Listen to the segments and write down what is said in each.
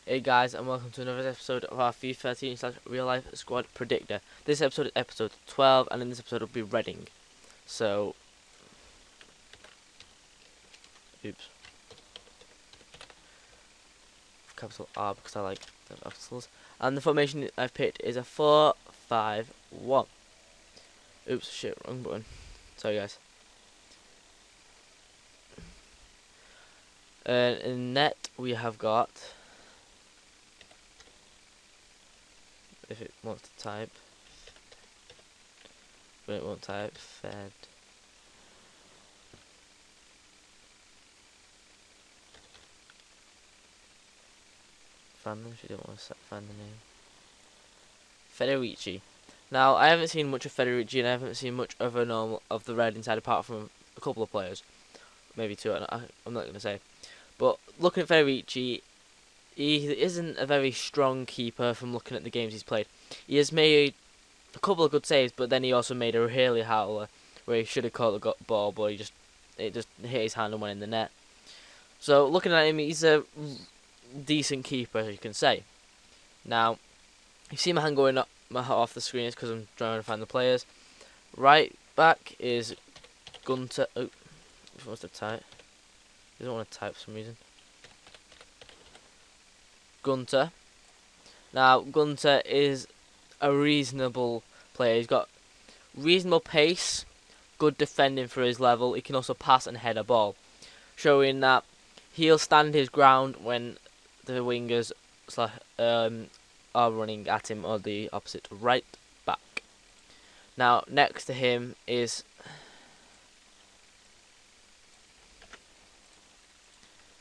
Hey guys, and welcome to another episode of our FIFA 13 real life squad predictor. This episode is episode 12, and in this episode will be Reading. So, oops, capital R because I like the capitals. And the formation I've picked is a 4-5-1. Oops, shit, wrong button. Sorry guys. In net we have got, if it wants to type, but it won't type, fed. Fandom, if you don't want to find the name. Federici. Now, I haven't seen much of Federici, and I haven't seen much of the red inside apart from a couple of players. Maybe two, I'm not going to say. But looking at Federici, he isn't a very strong keeper from looking at the games he's played. He has made a couple of good saves, but then he also made a really howler where he should have caught the ball, but it just hit his hand and went in the net. So looking at him, he's a decent keeper, as you can say. Now, you see my hand going up off the screen, it's because I'm trying to find the players. Right back is Gunter. Oh, he wants to type. He doesn't want to type for some reason. Gunter. Now, Gunter is a reasonable player. He's got reasonable pace, good defending for his level. He can also pass and head a ball, showing that he'll stand his ground when the wingers are running at him, or the opposite right back. Now, next to him is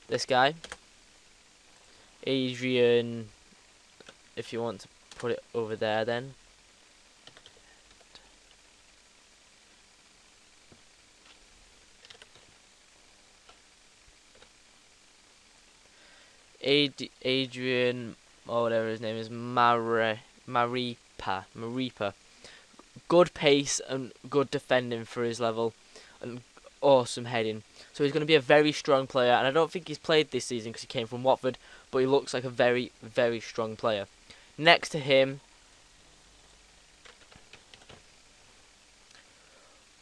this guy, Adrian, if you want to put it over there then. Adrian, or whatever his name is, Maripa. Good pace and good defending for his level, and awesome heading. So he's going to be a very strong player, and I don't think he's played this season because he came from Watford, but he looks like a very, very strong player. Next to him,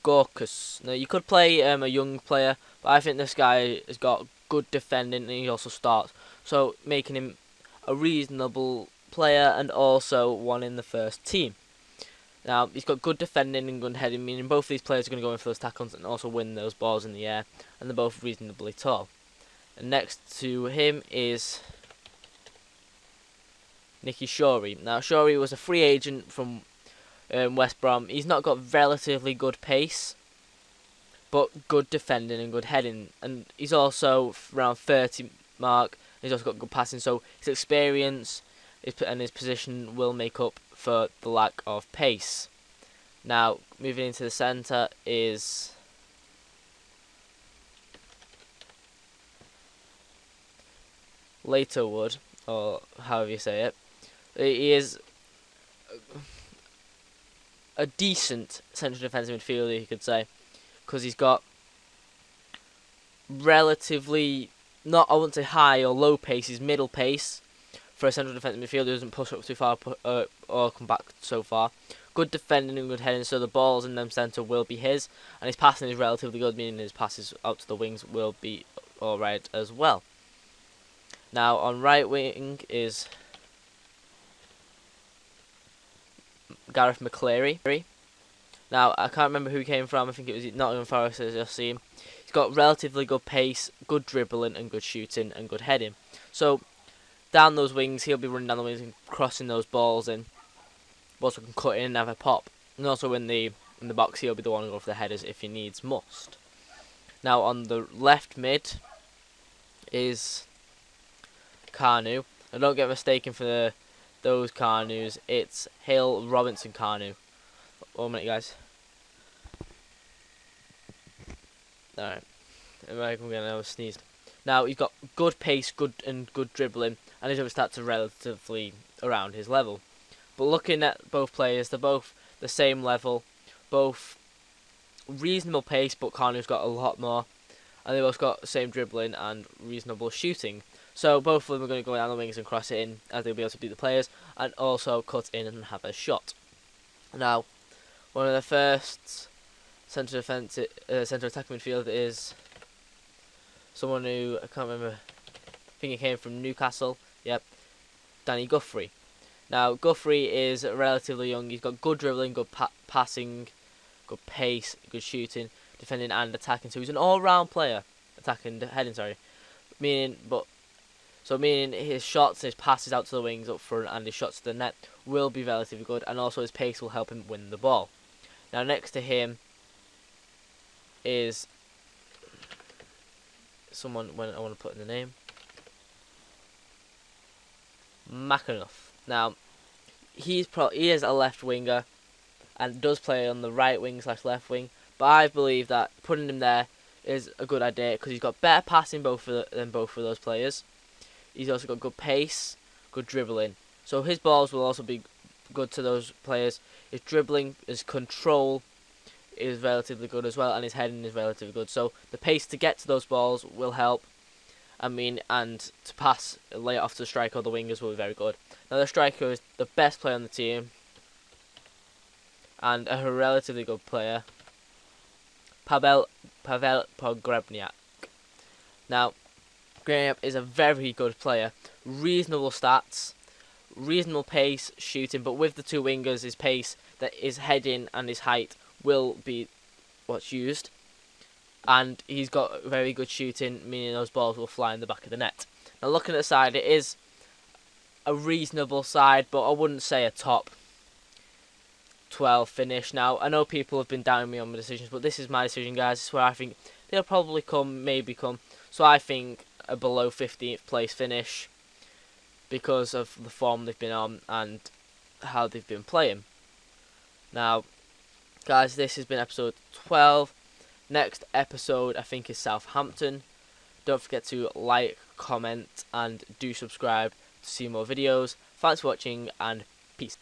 Gorkus. Now, you could play a young player, but I think this guy has got good defending, and he also starts, so making him a reasonable player and also one in the first team. Now, he's got good defending and good heading, meaning both these players are going to go in for those tackles and also win those balls in the air, and they're both reasonably tall. And next to him is Nicky Shorey. Now, Shorey was a free agent from West Brom. He's not got relatively good pace, but good defending and good heading, and he's also around 30 mark. He's also got good passing, so his experience and his position will make up for the lack of pace. Now, moving into the centre is Laterwood, or however you say it. He is a decent central defensive midfielder, you could say, because he's got relatively, not, I wouldn't say high or low pace, he's middle pace for a central defensive midfielder who doesn't push up too far or come back so far. Good defending and good heading, so the balls in them centre will be his, and his passing is relatively good, meaning his passes out to the wings will be alright as well. Now, on right wing is Gareth McCleary. Now, I can't remember who he came from. I think it was Nottingham Forest, as you'll see him. He's got relatively good pace, good dribbling, and good shooting, and good heading. So, down those wings, he'll be running down the wings and crossing those balls in. Also can cut in and have a pop. And also in the box, he'll be the one to go for the headers if he needs must. Now, on the left mid is Carnu. Now, don't get mistaken for those Carnus. It's Hill, Robinson, Carnu. 1 minute, guys. Alright. I'm going to sneeze. Now, he's got good pace, good dribbling, and his other stats are relatively around his level. But looking at both players, they're both the same level, both reasonable pace, but Kanu's got a lot more. And they've also got the same dribbling and reasonable shooting. So both of them are going to go down the wings and cross it in, as they'll be able to beat the players, and also cut in and have a shot. Now, one of the first centre attacking midfield is someone who, I can't remember, I think he came from Newcastle, yep, Danny Guthrie. Now, Guthrie is relatively young. He's got good dribbling, good passing, good pace, good shooting, defending and attacking. So he's an all-round player, attacking, heading, sorry. Meaning his shots, his passes out to the wings up front, and his shots to the net will be relatively good, and also his pace will help him win the ball. Now, next to him is someone, when I want to put in the name, McAnuff. Now, he is a left winger and does play on the right wing / left wing, but I believe that putting him there is a good idea because he's got better passing than both of those players. He's also got good pace, good dribbling. So his balls will also be good to those players. His dribbling, his control is relatively good as well, and his heading is relatively good. So the pace to get to those balls will help. And to pass, lay it off to the striker or the wingers will be very good. Now the striker is the best player on the team, and a relatively good player, Pavel Pogrebniak. Now, Pogrebniak is a very good player, reasonable stats, reasonable pace, shooting, but with the two wingers, his pace, his heading and his height will be what's used. And he's got very good shooting, meaning those balls will fly in the back of the net. Now looking at the side, it is a reasonable side, but I wouldn't say a top 12 finish. Now, I know people have been doubting me on my decisions, but this is my decision, guys. This is where I think they'll probably maybe come. So I think a below 15th place finish because of the form they've been on and how they've been playing. Now, guys, this has been episode 12. Next episode, I think, is Southampton. Don't forget to like, comment, and do subscribe to see more videos. Thanks for watching, and peace.